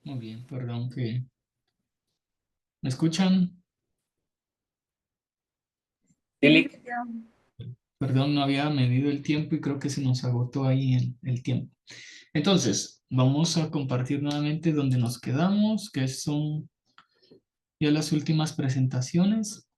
Muy bien, perdón que... ¿Me escuchan? Lili, Perdón, no había medido el tiempo y creo que se nos agotó ahí el tiempo. Entonces, vamos a compartir nuevamente donde nos quedamos, que son ya las últimas presentaciones.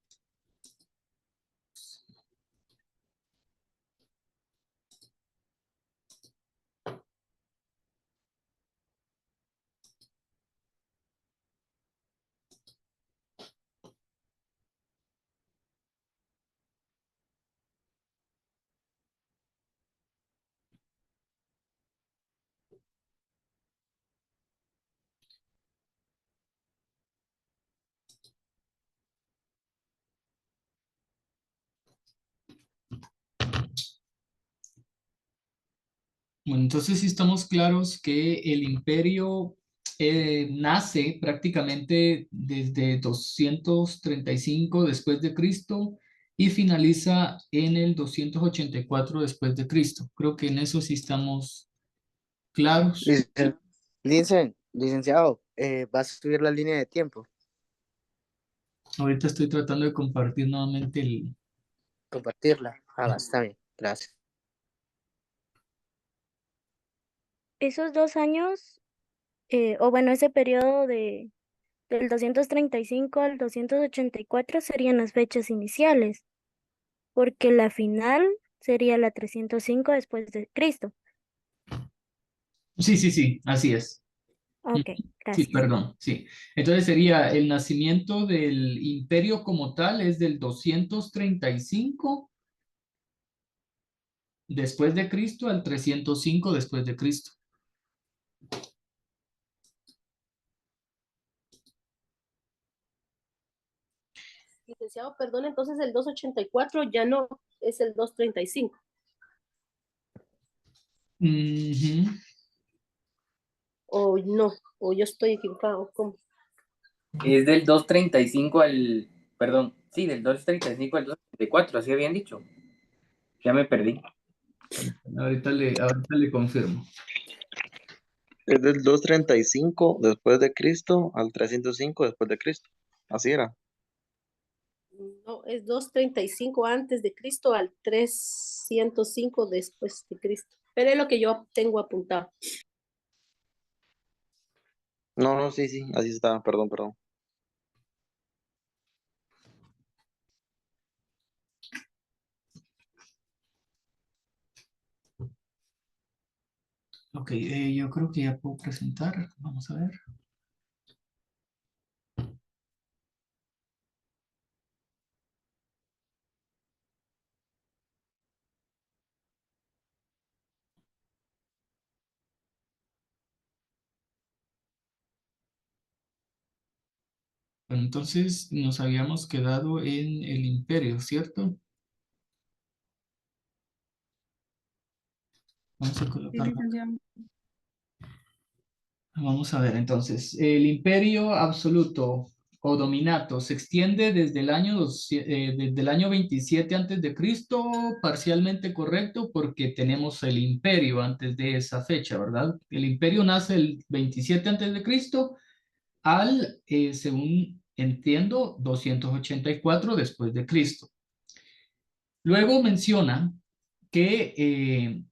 Bueno, entonces sí estamos claros que el imperio nace prácticamente desde 235 después de Cristo y finaliza en el 284 después de Cristo. Creo que en eso sí estamos claros. Licen- Licenciado, ¿va a subir la línea de tiempo? Ahorita estoy tratando de compartir nuevamente el... Compartirla. Ah, va, está bien. Gracias. Esos 2 años, o bueno, ese periodo del 235 al 284 serían las fechas iniciales, porque la final sería la 305 después de Cristo. Sí, sí, sí, así es. Ok, Sí, gracias. perdón, sí. Entonces sería el nacimiento del imperio como tal es del 235 después de Cristo al 305 después de Cristo. licenciado, perdón, entonces el 284 ya no es el 235. Ujú. O no, o yo estoy equivocado. ¿Cómo? Es del 235 al, perdón, sí, del 235 al 234, así habían dicho. Ya me perdí. Ahorita le confirmo. Es del 235 después de Cristo al 305 después de Cristo. Así era. No, es 235 antes de Cristo al 305 después de Cristo. Pero es lo que yo tengo apuntado. No, no, sí, sí, así está. Perdón, perdón. Ok, yo creo que ya puedo presentar. Vamos a ver. Bueno, entonces nos habíamos quedado en el imperio, ¿cierto? Vamos a Sí, colocarlo. licenciado. Vamos a ver, entonces, el imperio absoluto o dominato se extiende desde el año 27 antes de Cristo, parcialmente correcto porque tenemos el imperio antes de esa fecha, ¿verdad? El imperio nace el 27 antes de Cristo al, según entiendo, 284 después de Cristo. Luego menciona que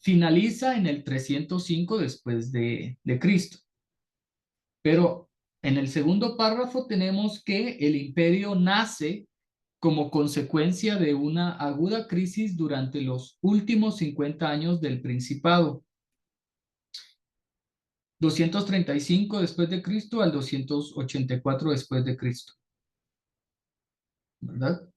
finaliza en el 305 después de Cristo. Pero en el segundo párrafo tenemos que el imperio nace como consecuencia de una aguda crisis durante los últimos 50 años del Principado. 235 después de Cristo al 284 después de Cristo. ¿Verdad?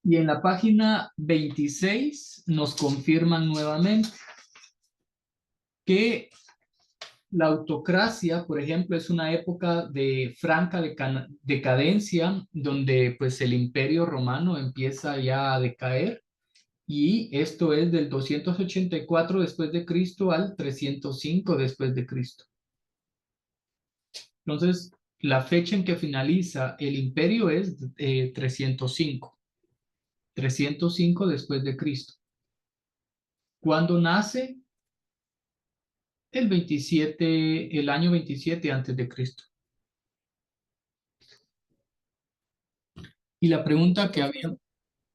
Y en la página 26 nos confirman nuevamente que la autocracia, por ejemplo, es una época de franca decadencia donde pues el imperio romano empieza ya a decaer y esto es del 284 después de Cristo al 305 después de Cristo. Entonces, la fecha en que finaliza el imperio es 305. 305 después de Cristo. ¿Cuándo nace? El año 27 antes de Cristo. Y la pregunta que había,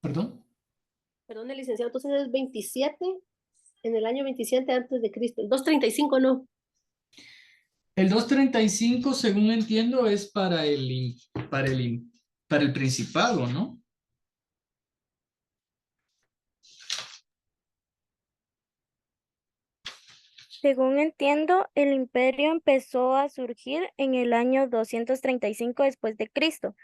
perdón, Perdón, licenciado, entonces es 27 en el año 27 antes de Cristo. El 235 no. el 235, según entiendo, es para el principado, ¿no? Según entiendo, el imperio empezó a surgir en el año 235 después de Cristo,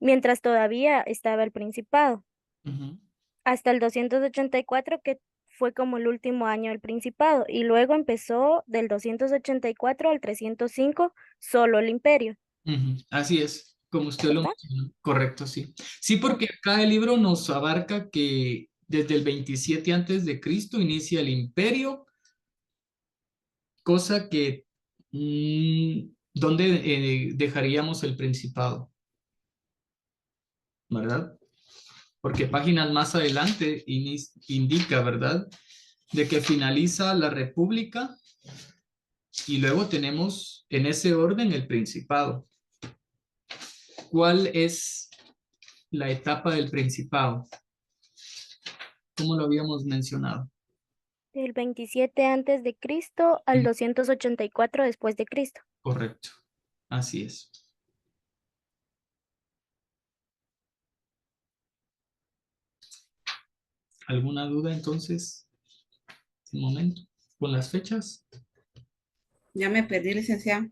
mientras todavía estaba el principado, Ujú, hasta el 284 que fue como el último año del principado, y luego empezó del 284 al 305 solo el imperio, ujú. Así es, como usted lo ¿verdad? mencionó. Correcto, sí. Sí, porque acá el libro nos abarca que desde el 27 antes de Cristo inicia el imperio, cosa que, ¿dónde dejaríamos el principado? ¿Verdad? Porque páginas más adelante indica, ¿verdad? De que finaliza la república y luego tenemos en ese orden el principado. ¿Cuál es la etapa del principado? ¿Cómo lo habíamos mencionado? Del 27 antes de Cristo al Mm, 284 después de Cristo. correcto, así es. ¿Alguna duda entonces? Un momento, con las fechas. Ya me perdí, licenciado.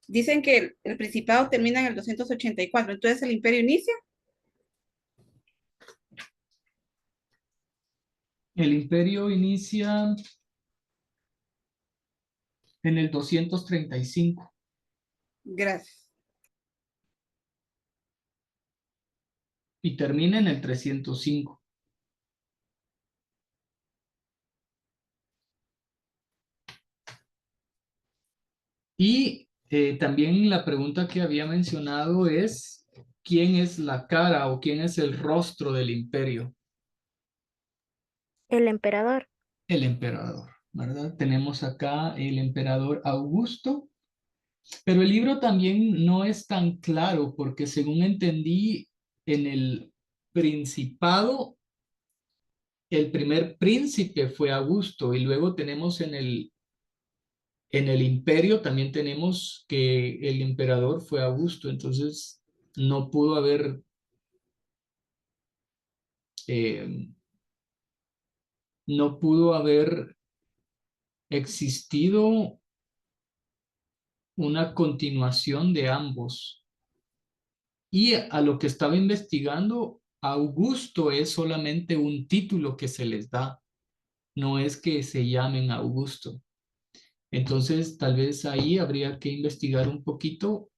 Dicen que el Principado termina en el 284, entonces el Imperio inicia. El imperio inicia en el 235 Gracias. y termina en el 305. Y también la pregunta que había mencionado es, ¿quién es la cara o quién es el rostro del imperio? El emperador. El emperador, ¿verdad? Tenemos acá el emperador Augusto, pero el libro también no es tan claro porque según entendí, en el principado, el primer príncipe fue Augusto y luego tenemos en el imperio también tenemos que el emperador fue Augusto, entonces no pudo haber eh, no pudo haber existido una continuación de ambos. Y a lo que estaba investigando, Augusto es solamente un título que se les da, no es que se llamen Augusto. Entonces, tal vez ahí habría que investigar un poquito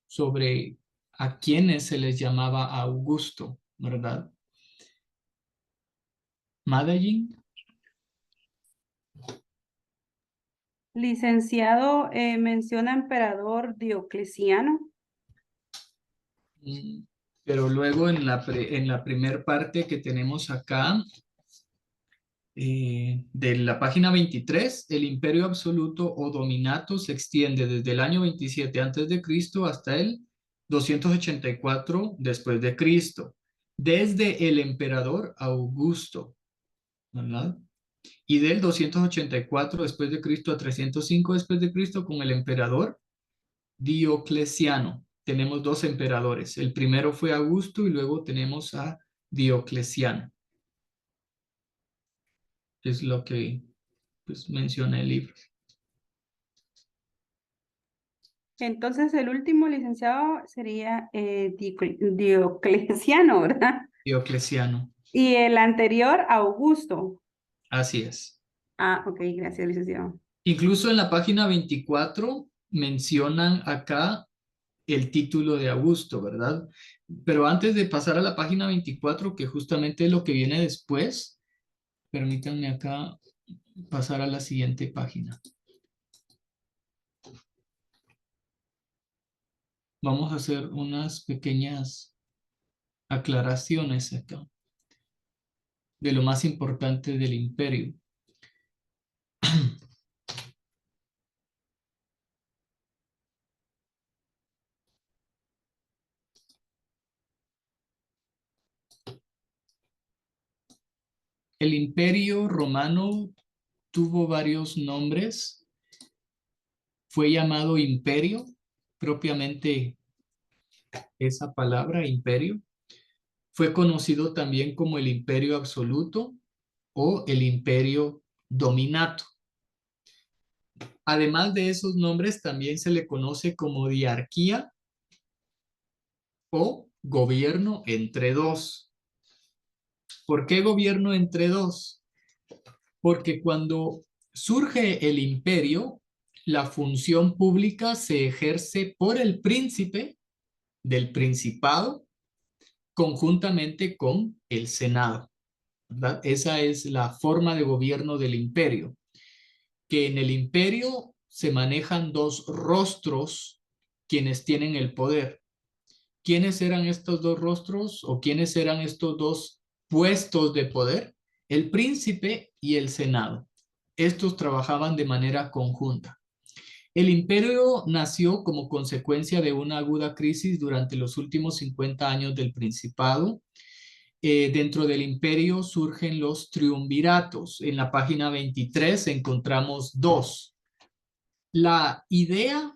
sobre a quiénes se les llamaba Augusto, ¿verdad? Medellín. Licenciado, menciona emperador Diocleciano. Pero luego en la primer parte que tenemos acá, de la página 23, el imperio absoluto o dominato se extiende desde el año 27 antes de Cristo hasta el 284 después de Cristo, desde el emperador Augusto, ¿verdad? Y del 284 después de Cristo a 305 después de Cristo con el emperador Diocleciano. Tenemos dos emperadores. El primero fue Augusto y luego tenemos a Diocleciano. Es lo que pues, menciona el libro. Entonces, el último licenciado sería Diocleciano, ¿verdad? Diocleciano. Y el anterior, Augusto. Así es. Ah, ok, gracias, licenciado. Incluso en la página 24 mencionan acá el título de Augusto, ¿verdad? Pero antes de pasar a la página 24, que justamente es lo que viene después, permítanme acá pasar a la siguiente página. Vamos a hacer unas pequeñas aclaraciones acá de lo más importante del imperio. El imperio romano tuvo varios nombres. Fue llamado imperio, propiamente esa palabra, imperio. Fue conocido también como el imperio absoluto o el imperio dominato. Además de esos nombres, también se le conoce como diarquía o gobierno entre dos. ¿Por qué gobierno entre dos? Porque cuando surge el imperio, la función pública se ejerce por el príncipe del principado conjuntamente con el senado, ¿verdad? Esa es la forma de gobierno del imperio, que en el imperio se manejan dos rostros quienes tienen el poder. ¿Quiénes eran estos dos rostros o quiénes eran estos dos puestos de poder? El príncipe y el senado. Estos trabajaban de manera conjunta. El imperio nació como consecuencia de una aguda crisis durante los últimos 50 años del principado. Dentro del imperio surgen los triunviratos. En la página 23 encontramos dos. La idea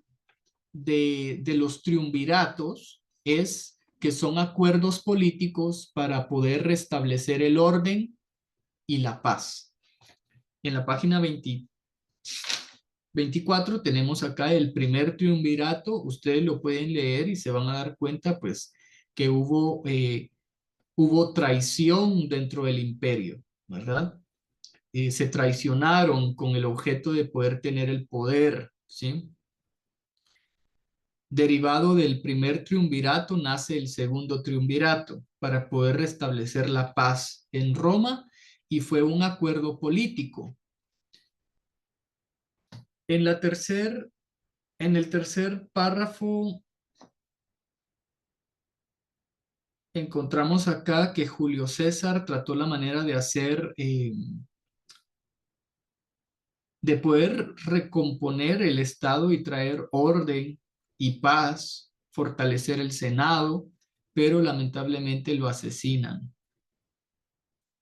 de los triunviratos es que son acuerdos políticos para poder restablecer el orden y la paz. En la página 24 tenemos acá el primer triunvirato. Ustedes lo pueden leer y se van a dar cuenta pues que hubo traición dentro del imperio, ¿verdad? Se traicionaron con el objeto de poder tener el poder, ¿sí? Derivado del primer triunvirato nace el segundo triunvirato para poder restablecer la paz en Roma y fue un acuerdo político. En el tercer párrafo encontramos acá que Julio César trató la manera de hacer, de poder recomponer el Estado y traer orden y paz, fortalecer el Senado, pero lamentablemente lo asesinan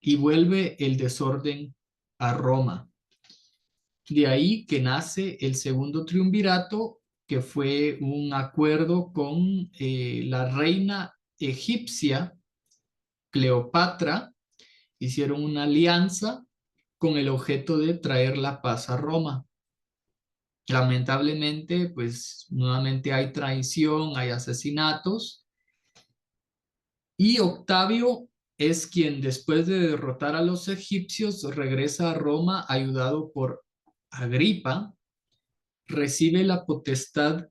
y vuelve el desorden a Roma. De ahí que nace el segundo triunvirato, que fue un acuerdo con la reina egipcia Cleopatra. Hicieron una alianza con el objeto de traer la paz a Roma. Lamentablemente, pues nuevamente hay traición, hay asesinatos. Y Octavio es quien después de derrotar a los egipcios regresa a Roma ayudado por Agripa, recibe la potestad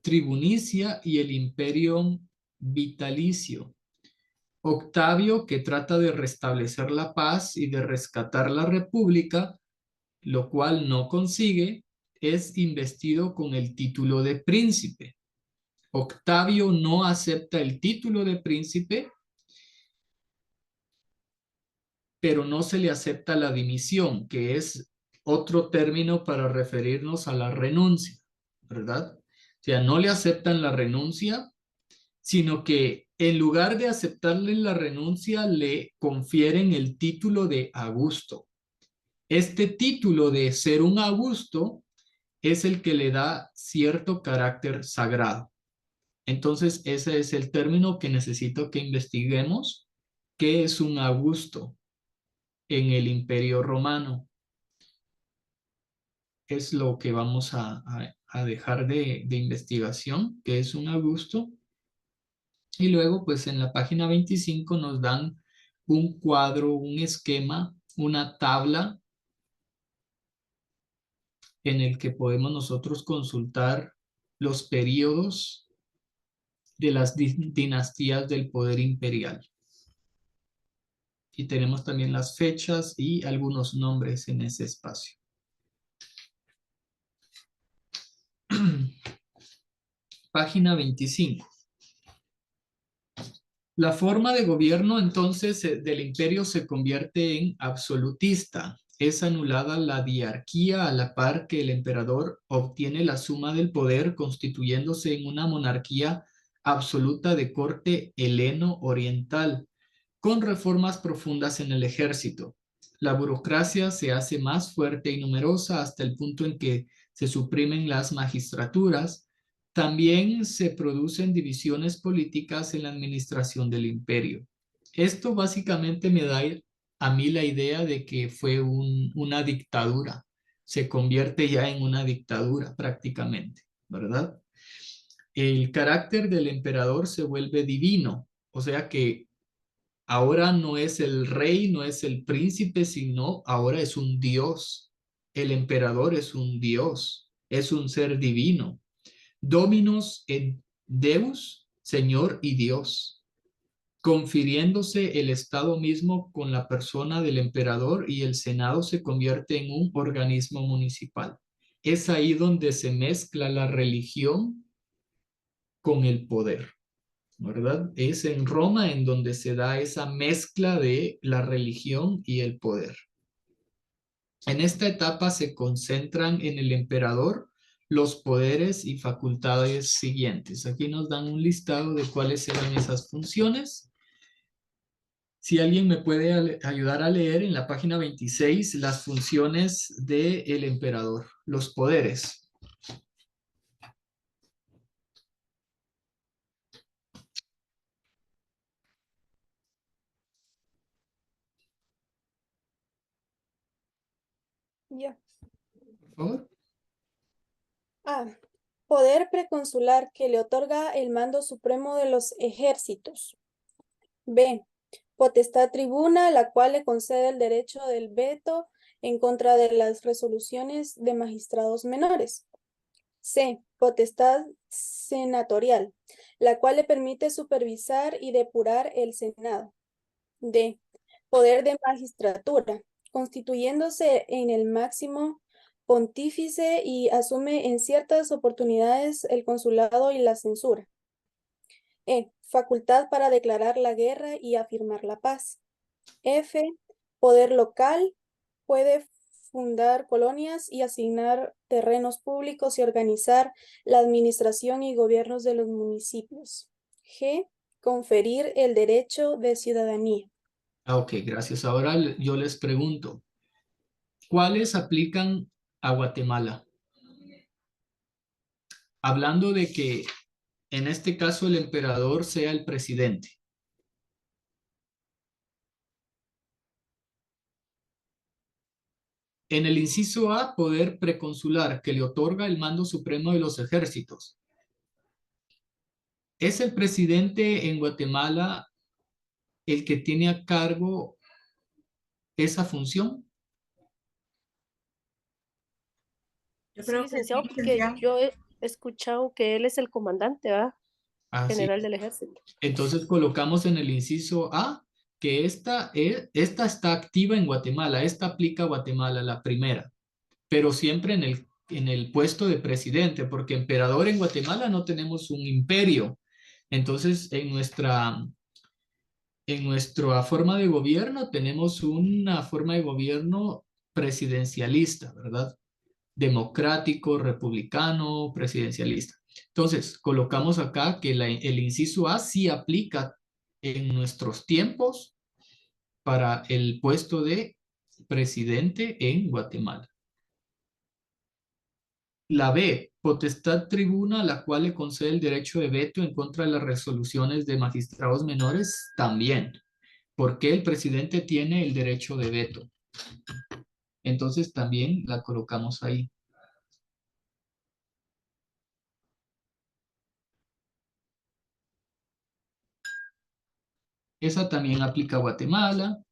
tribunicia y el imperio vitalicio. Octavio, que trata de restablecer la paz y de rescatar la república, lo cual no consigue, es investido con el título de príncipe. Octavio no acepta el título de príncipe, pero no se le acepta la dimisión, que es otro término para referirnos a la renuncia, ¿verdad? O sea, no le aceptan la renuncia, sino que en lugar de aceptarle la renuncia, le confieren el título de Augusto. Este título de ser un Augusto es el que le da cierto carácter sagrado. Entonces, ese es el término que necesito que investiguemos. ¿Qué es un Augusto en el Imperio Romano? Es lo que vamos a dejar de investigación, ¿qué es un Augusto? Y luego, pues en la página 25 nos dan un cuadro, un esquema, una tabla en el que podemos nosotros consultar los periodos de las dinastías del poder imperial. Y tenemos también las fechas y algunos nombres en ese espacio. Página 25. La forma de gobierno entonces del imperio se convierte en absolutista. Es anulada la diarquía a la par que el emperador obtiene la suma del poder, constituyéndose en una monarquía absoluta de corte heleno-oriental, con reformas profundas en el ejército. La burocracia se hace más fuerte y numerosa hasta el punto en que se suprimen las magistraturas. También se producen divisiones políticas en la administración del imperio. Esto básicamente me da a mí la idea de que fue una dictadura. Se convierte ya en una dictadura prácticamente, ¿verdad? El carácter del emperador se vuelve divino, o sea que ahora no es el rey, no es el príncipe, sino ahora es un dios. El emperador es un dios, es un ser divino. Dominus et Deus, Señor y Dios, confiriéndose el Estado mismo con la persona del emperador, y el Senado se convierte en un organismo municipal. Es ahí donde se mezcla la religión con el poder, ¿verdad? Es en Roma en donde se da esa mezcla de la religión y el poder. En esta etapa se concentran en el emperador los poderes y facultades siguientes. Aquí nos dan un listado de cuáles eran esas funciones. Si alguien me puede ayudar a leer en la página 26 las funciones del emperador, los poderes. Ya. Por favor. A. Poder preconsular que le otorga el mando supremo de los ejércitos. B. Potestad tribuna, la cual le concede el derecho del veto en contra de las resoluciones de magistrados menores. C. Potestad senatorial, la cual le permite supervisar y depurar el Senado. D. Poder de magistratura, constituyéndose en el máximo pontífice y asume en ciertas oportunidades el consulado y la censura. E. Facultad para declarar la guerra y afirmar la paz. F. Poder local, puede fundar colonias y asignar terrenos públicos y organizar la administración y gobiernos de los municipios. G. Conferir el derecho de ciudadanía. Ok, gracias. Ahora yo les pregunto, ¿cuáles aplican a Guatemala? Hablando de que en este caso el emperador sea el presidente. En el inciso A, poder preconsular, que le otorga el mando supremo de los ejércitos. ¿Es el presidente en Guatemala el que tiene a cargo esa función? Yo Sí, creo que sí, licenciado, porque licenciado. yo he escuchado que él es el comandante, ¿verdad? Así. General del ejército. Entonces colocamos en el inciso A que esta está activa en Guatemala, esta aplica a Guatemala, la primera, pero siempre en el puesto de presidente, porque emperador en Guatemala no tenemos un imperio. Entonces, en nuestra forma de gobierno tenemos una forma de gobierno presidencialista, ¿verdad? Democrático, republicano, presidencialista. Entonces, colocamos acá que el inciso A sí aplica en nuestros tiempos para el puesto de presidente en Guatemala. La B, potestad tribuna, la cual le concede el derecho de veto en contra de las resoluciones de magistrados menores, también. Porque el presidente tiene el derecho de veto. Entonces también la colocamos ahí. Esa también aplica a Guatemala.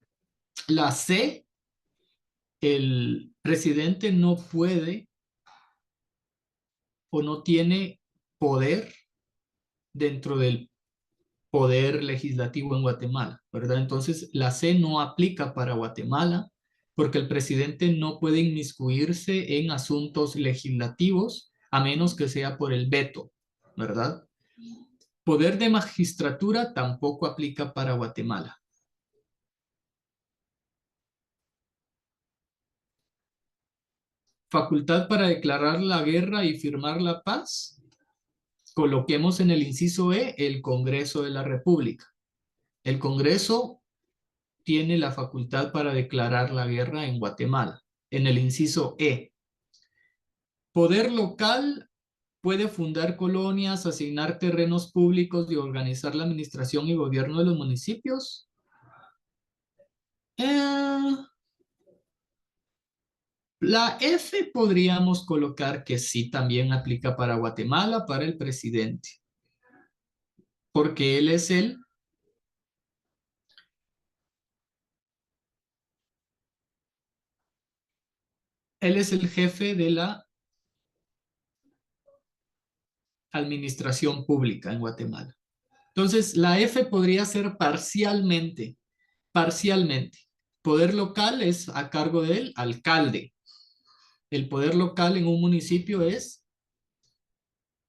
La C, el presidente no puede o no tiene poder dentro del poder legislativo en Guatemala, ¿verdad? Entonces, la C no aplica para Guatemala porque el presidente no puede inmiscuirse en asuntos legislativos a menos que sea por el veto, ¿verdad? Poder de magistratura tampoco aplica para Guatemala. Facultad para declarar la guerra y firmar la paz. Coloquemos en el inciso E el Congreso de la República. El Congreso tiene la facultad para declarar la guerra en Guatemala. En el inciso E. Poder local puede fundar colonias, asignar terrenos públicos y organizar la administración y gobierno de los municipios. La F podríamos colocar que sí también aplica para Guatemala, para el presidente. Porque él es el jefe de la administración pública en Guatemala. Entonces, la F podría ser parcialmente. Poder local es a cargo del alcalde. El poder local en un municipio es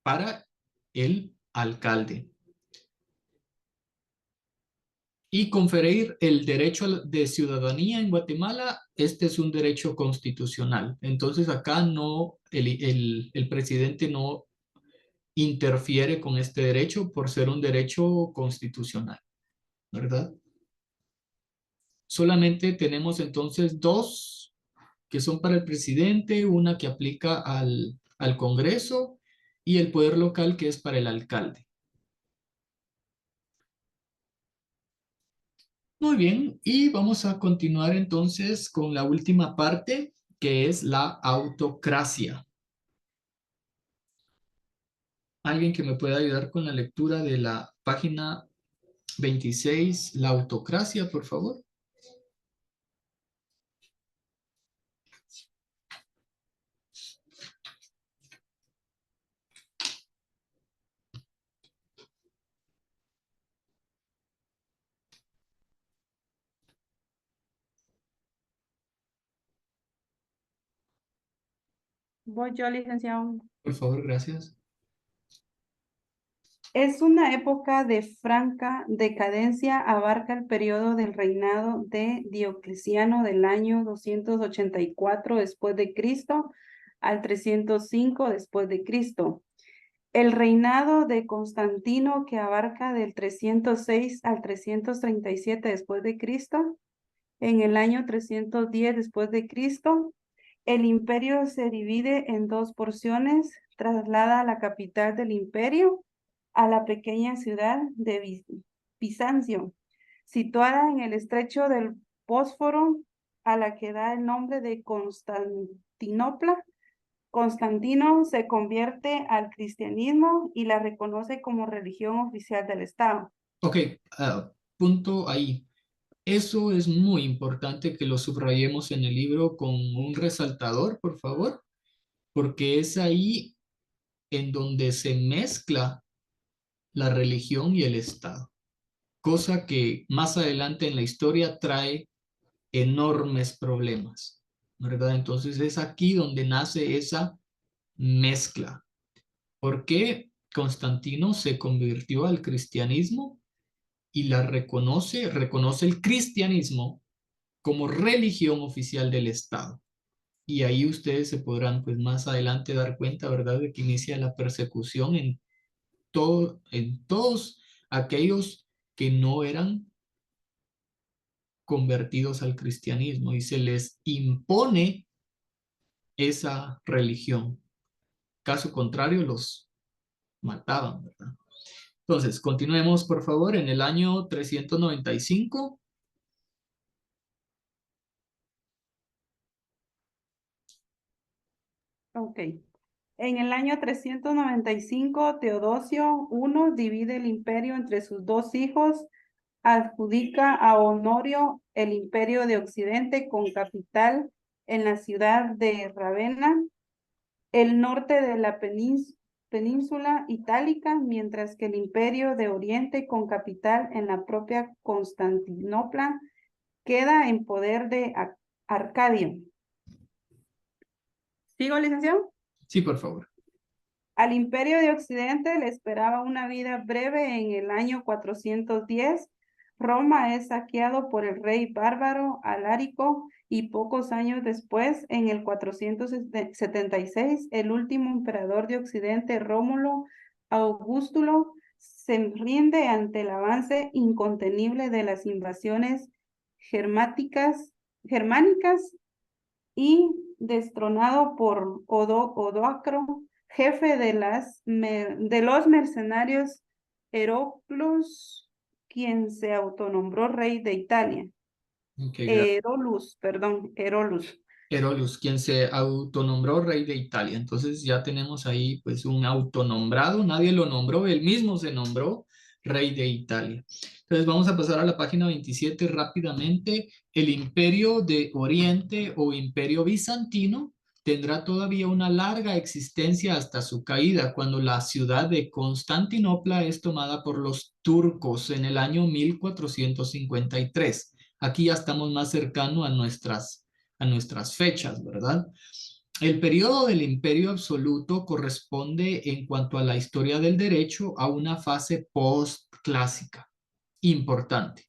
para el alcalde. Y conferir el derecho de ciudadanía en Guatemala, este es un derecho constitucional. Entonces acá no, el presidente no interfiere con este derecho por ser un derecho constitucional, ¿verdad? Solamente tenemos entonces dos que son para el presidente, una que aplica al Congreso y el poder local que es para el alcalde. Muy bien, y vamos a continuar entonces con la última parte, que es la autocracia. ¿Alguien que me pueda ayudar con la lectura de la página 26, la autocracia, por favor? Voy yo, licenciado. Por favor, gracias. Es una época de franca decadencia, abarca el periodo del reinado de Diocleciano del año 284 después de Cristo al 305 después de Cristo. El reinado de Constantino, que abarca del 306 al 337 después de Cristo, en el año 310 después de Cristo, el imperio se divide en dos porciones, traslada la capital del imperio a la pequeña ciudad de Bizancio, situada en el estrecho del Bósforo, a la que da el nombre de Constantinopla. Constantino se convierte al cristianismo y la reconoce como religión oficial del Estado. Ok, punto ahí. Eso es muy importante que lo subrayemos en el libro con un resaltador, por favor, porque es ahí en donde se mezcla la religión y el Estado, cosa que más adelante en la historia trae enormes problemas, ¿verdad? Entonces es aquí donde nace esa mezcla. ¿Por qué Constantino se convirtió al cristianismo y reconoce el cristianismo como religión oficial del Estado? Y ahí ustedes se podrán pues más adelante dar cuenta, ¿verdad?, de que inicia la persecución en todos aquellos que no eran convertidos al cristianismo y se les impone esa religión. Caso contrario, los mataban, ¿verdad? Entonces, continuemos, por favor, en el año 395. Ok. En el año 395, Teodosio I divide el imperio entre sus dos hijos, adjudica a Honorio el imperio de Occidente con capital en la ciudad de Ravenna, el norte de la península itálica, mientras que el imperio de Oriente con capital en la propia Constantinopla queda en poder de Arcadio. ¿Sigo, licenciado? Sí, por favor. Al Imperio de Occidente le esperaba una vida breve en el año 410. Roma es saqueado por el rey bárbaro Alarico y pocos años después, en el 476, el último emperador de Occidente, Rómulo Augustulo, se rinde ante el avance incontenible de las invasiones germánicas y destronado por Odoacro, jefe de los mercenarios Heroclos, quien se autonombró rey de Italia. Ok, Herolus. Herolus, quien se autonombró rey de Italia. Entonces ya tenemos ahí pues un autonombrado, nadie lo nombró, él mismo se nombró rey de Italia. Entonces vamos a pasar a la página 27 rápidamente. El Imperio de Oriente o Imperio Bizantino tendrá todavía una larga existencia hasta su caída, cuando la ciudad de Constantinopla es tomada por los turcos en el año 1453. Aquí ya estamos más cercanos a nuestras fechas, ¿verdad? El periodo del Imperio Absoluto corresponde en cuanto a la historia del derecho a una fase postclásica importante.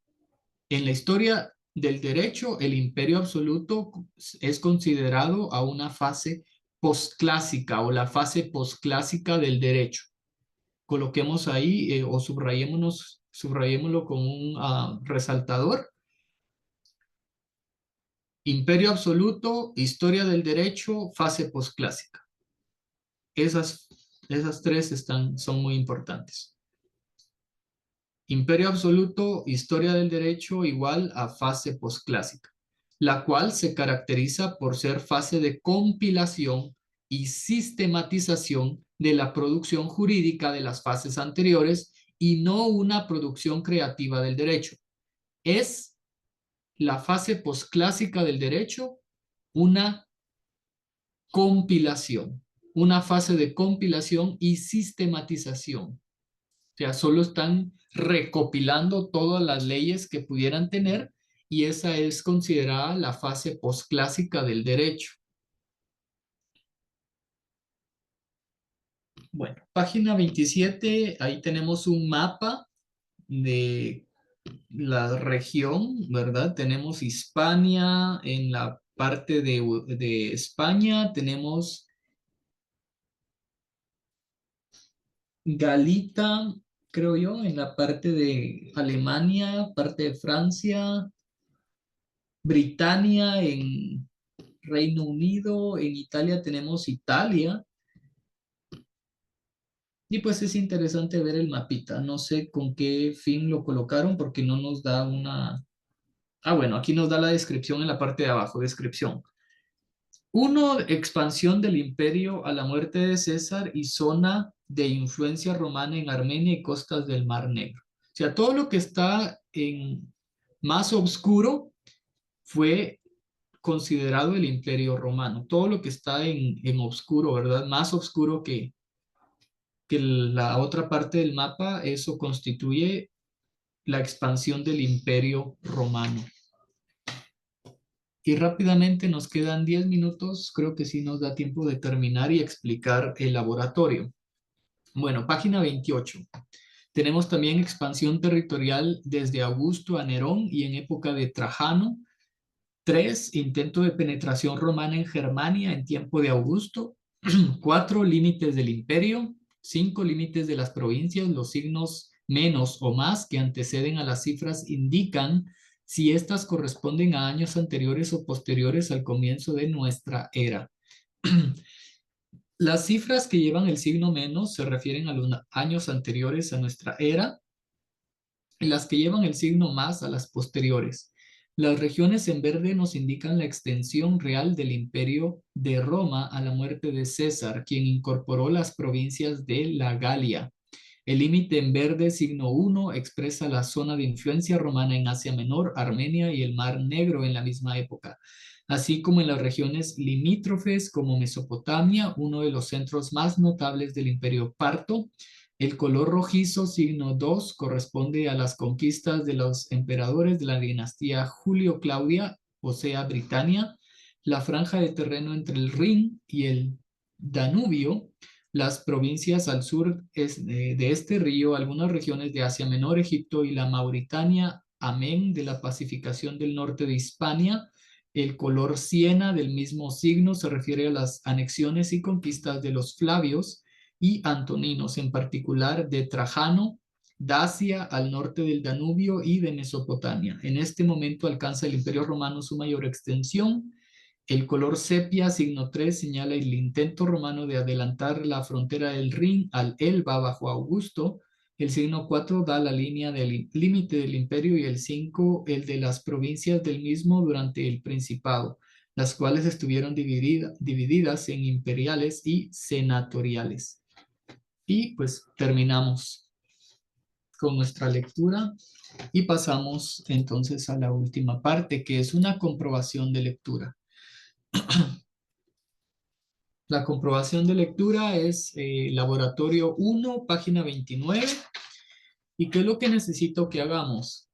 En la historia del derecho, el Imperio Absoluto es considerado a una fase postclásica o la fase postclásica del derecho. Coloquemos ahí o subrayémoslo con un resaltador. Imperio absoluto, historia del derecho, fase postclásica. Esas tres son muy importantes. Imperio absoluto, historia del derecho igual a fase postclásica, la cual se caracteriza por ser fase de compilación y sistematización de la producción jurídica de las fases anteriores y no una producción creativa del derecho. Es la fase postclásica del derecho una compilación, una fase de compilación y sistematización. O sea, solo están recopilando todas las leyes que pudieran tener y esa es considerada la fase postclásica del derecho. Bueno, página 27, ahí tenemos un mapa de la región, ¿verdad? Tenemos Hispania en la parte de España, tenemos Galita, creo yo, en la parte de Alemania, parte de Francia, Britania en Reino Unido, en Italia tenemos Italia. Y pues es interesante ver el mapita. No sé con qué fin lo colocaron porque no nos da una... Ah, bueno, aquí nos da la descripción en la parte de abajo, descripción. 1. Expansión del imperio a la muerte de César y zona de influencia romana en Armenia y costas del Mar Negro. O sea, todo lo que está en más oscuro fue considerado el imperio romano. Todo lo que está en oscuro, ¿verdad? Más oscuro que la otra parte del mapa, eso constituye la expansión del imperio romano. Y rápidamente nos quedan 10 minutos, creo que sí nos da tiempo de terminar y explicar el laboratorio. Bueno, página 28. Tenemos también expansión territorial desde Augusto a Nerón y en época de Trajano. 3. Intento de penetración romana en Germania en tiempo de Augusto. 4. Límites del imperio. 5. Límites de las provincias. Los signos menos o más que anteceden a las cifras indican si éstas corresponden a años anteriores o posteriores al comienzo de nuestra era. Las cifras que llevan el signo menos se refieren a los años anteriores a nuestra era y las que llevan el signo más a las posteriores. Las regiones en verde nos indican la extensión real del imperio de Roma a la muerte de César, quien incorporó las provincias de la Galia. El límite en verde, signo 1, expresa la zona de influencia romana en Asia Menor, Armenia y el Mar Negro en la misma época, así como en las regiones limítrofes como Mesopotamia, uno de los centros más notables del imperio parto. El color rojizo, signo 2, corresponde a las conquistas de los emperadores de la dinastía Julio-Claudia, o sea, Britania. La franja de terreno entre el Rin y el Danubio las provincias al sur de este río, algunas regiones de Asia Menor, Egipto y la Mauritania, amén de la pacificación del norte de Hispania. El color siena del mismo signo se refiere a las anexiones y conquistas de los Flavios y Antoninos, en particular de Trajano, Dacia al norte del Danubio y de Mesopotamia. En este momento alcanza el Imperio Romano su mayor extensión. El color sepia, signo 3, señala el intento romano de adelantar la frontera del Rin al Elba bajo Augusto. El signo 4 da la línea del límite del imperio y el 5 el de las provincias del mismo durante el Principado, las cuales estuvieron divididas en imperiales y senatoriales. Y pues terminamos con nuestra lectura y pasamos entonces a la última parte, que es una comprobación de lectura. La comprobación de lectura es laboratorio 1, página 29. ¿Y qué es lo que necesito que hagamos?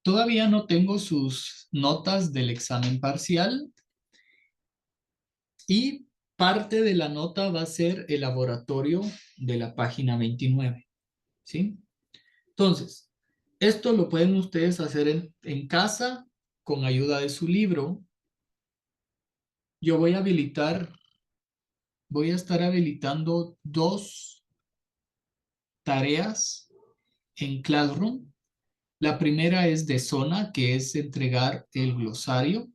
Todavía no tengo sus notas del examen parcial y parte de la nota va a ser el laboratorio de la página 29. ¿Sí? Entonces, esto lo pueden ustedes hacer en casa con ayuda de su libro. Yo voy a estar habilitando 2 tareas en Classroom. La primera es de zona, que es entregar el glosario.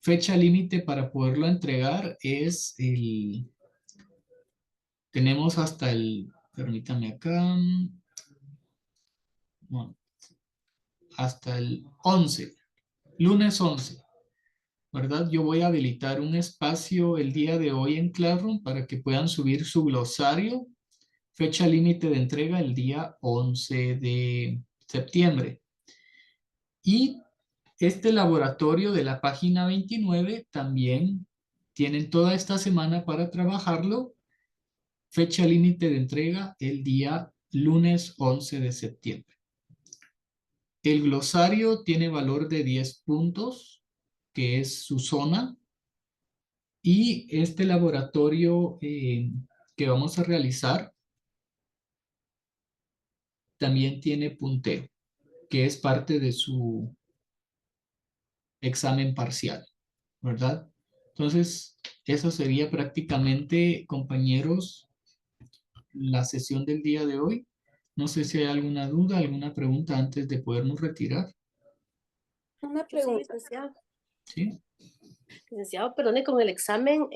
Fecha límite para poderlo entregar es tenemos hasta permítame acá, bueno, hasta el 11, lunes 11, ¿verdad? Yo voy a habilitar un espacio el día de hoy en Classroom para que puedan subir su glosario. Fecha límite de entrega el día 11 de septiembre. Y este laboratorio de la página 29 también tienen toda esta semana para trabajarlo. Fecha límite de entrega el día lunes 11 de septiembre. El glosario tiene valor de 10 puntos, que es su zona. Y este laboratorio que vamos a realizar también tiene punteo, que es parte de su examen parcial, ¿verdad? Entonces, eso sería prácticamente, compañeros, la sesión del día de hoy. No sé si hay alguna duda, alguna pregunta antes de podernos retirar. Una Sí, pregunta. licenciado. ¿Sí? Licenciado, perdone, con el examen,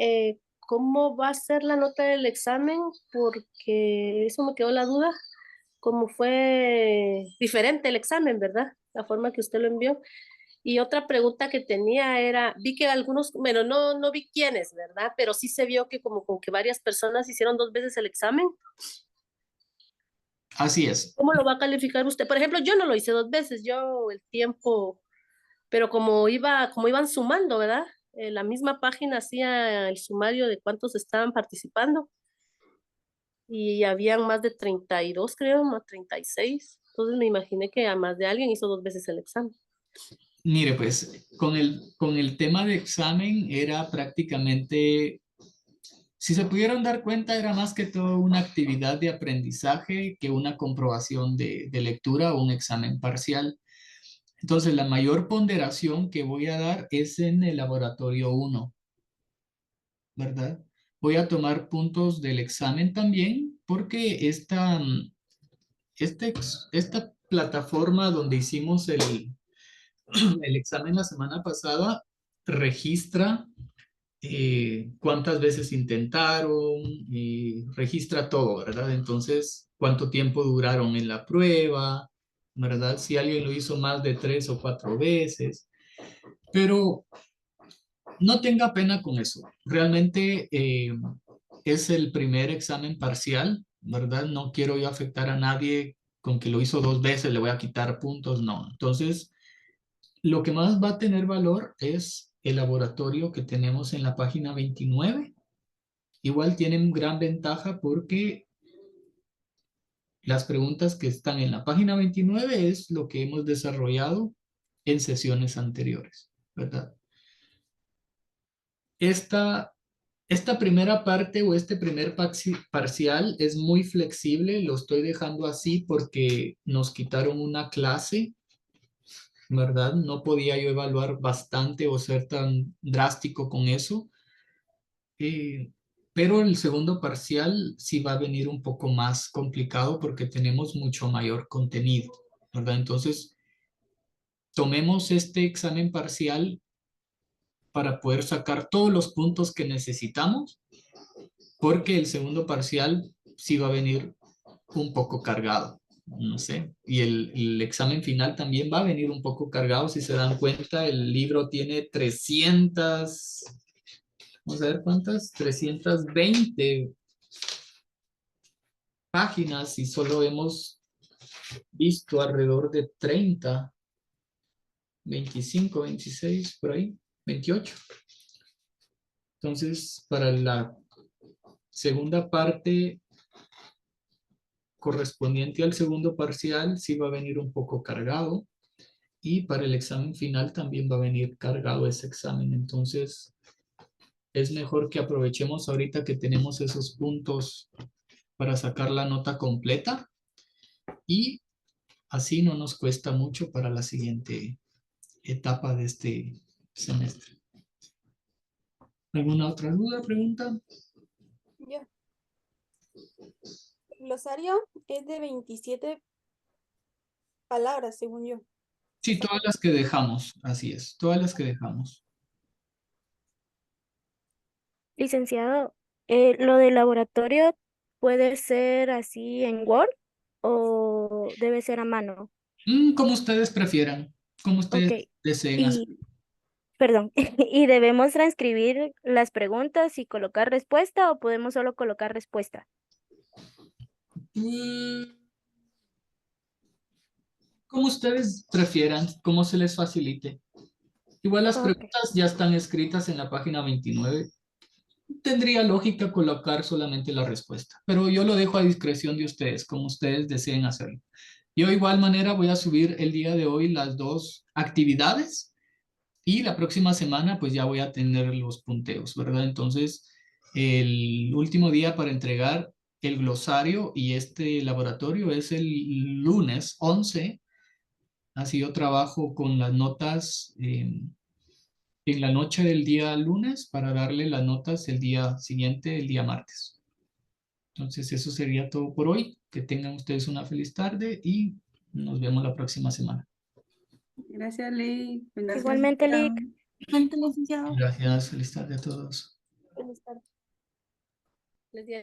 ¿cómo va a ser la nota del examen? Porque eso me quedó la duda. Como fue diferente el examen, ¿verdad? La forma que usted lo envió. Y otra pregunta que tenía era, vi que algunos, bueno, no vi quiénes, ¿verdad? Pero sí se vio que como que varias personas hicieron 2 veces el examen. Así es. ¿Cómo lo va a calificar usted? Por ejemplo, yo no lo hice 2 veces, yo el tiempo, pero como iban sumando, ¿verdad? La misma página hacía el sumario de cuántos estaban participando y habían más de 32, creo, más 36. Entonces me imaginé que a más de alguien hizo 2 veces el examen. Mire, pues con el tema de examen era prácticamente, si se pudieron dar cuenta, era más que todo una actividad de aprendizaje que una comprobación de lectura o un examen parcial. Entonces, la mayor ponderación que voy a dar es en el laboratorio 1, ¿verdad? Voy a tomar puntos del examen también porque esta plataforma donde hicimos el examen la semana pasada registra cuántas veces intentaron, registra todo, ¿verdad? Entonces, cuánto tiempo duraron en la prueba, ¿verdad? Si alguien lo hizo más de 3 o 4 veces, pero no tenga pena con eso. Realmente es el primer examen parcial, ¿verdad? No quiero yo afectar a nadie con que lo hizo 2 veces, le voy a quitar puntos, no. Entonces, lo que más va a tener valor es el laboratorio que tenemos en la página 29. Igual tienen gran ventaja porque las preguntas que están en la página 29 es lo que hemos desarrollado en sesiones anteriores, ¿verdad? esta primera parte o este primer parcial es muy flexible, lo estoy dejando así porque nos quitaron una clase, ¿verdad? No podía yo evaluar bastante o ser tan drástico con eso. Pero el segundo parcial sí va a venir un poco más complicado porque tenemos mucho mayor contenido, ¿verdad? Entonces, tomemos este examen parcial para poder sacar todos los puntos que necesitamos, porque el segundo parcial sí va a venir un poco cargado, no sé. Y el examen final también va a venir un poco cargado. Si se dan cuenta, el libro tiene 300, vamos a ver cuántas, 320 páginas y solo hemos visto alrededor de 30, 25, 26, por ahí, 28. Entonces, para la segunda parte correspondiente al segundo parcial, sí va a venir un poco cargado. Y para el examen final también va a venir cargado ese examen. Entonces, es mejor que aprovechemos ahorita que tenemos esos puntos para sacar la nota completa. Y así no nos cuesta mucho para la siguiente etapa de este semestre. ¿Alguna otra duda, pregunta? Ya. El glosario es de 27 palabras, según yo. Sí, todas las que dejamos, así es, todas las que dejamos. Licenciado, ¿lo del laboratorio puede ser así en Word o debe ser a mano? Como ustedes prefieran, como ustedes Ok, deseen hacer. y perdón, ¿y debemos transcribir las preguntas y colocar respuesta o podemos solo colocar respuesta? Como ustedes prefieran, como se les facilite. Igual las Ok, preguntas ya están escritas en la página 29. Tendría lógica colocar solamente la respuesta, pero yo lo dejo a discreción de ustedes, como ustedes deseen hacerlo. Yo de igual manera voy a subir el día de hoy las dos actividades y la próxima semana pues ya voy a tener los punteos, ¿verdad? Entonces, el último día para entregar el glosario y este laboratorio es el lunes 11. Así yo trabajo con las notas en la noche del día lunes para darle las notas el día siguiente, el día martes. Entonces, eso sería todo por hoy. Que tengan ustedes una feliz tarde y nos vemos la próxima semana. Gracias, Ley. Buenas igualmente, licenciado. Lick. Igualmente, licenciado. Gracias, feliz tarde a todos. Buenas tardes. Les di-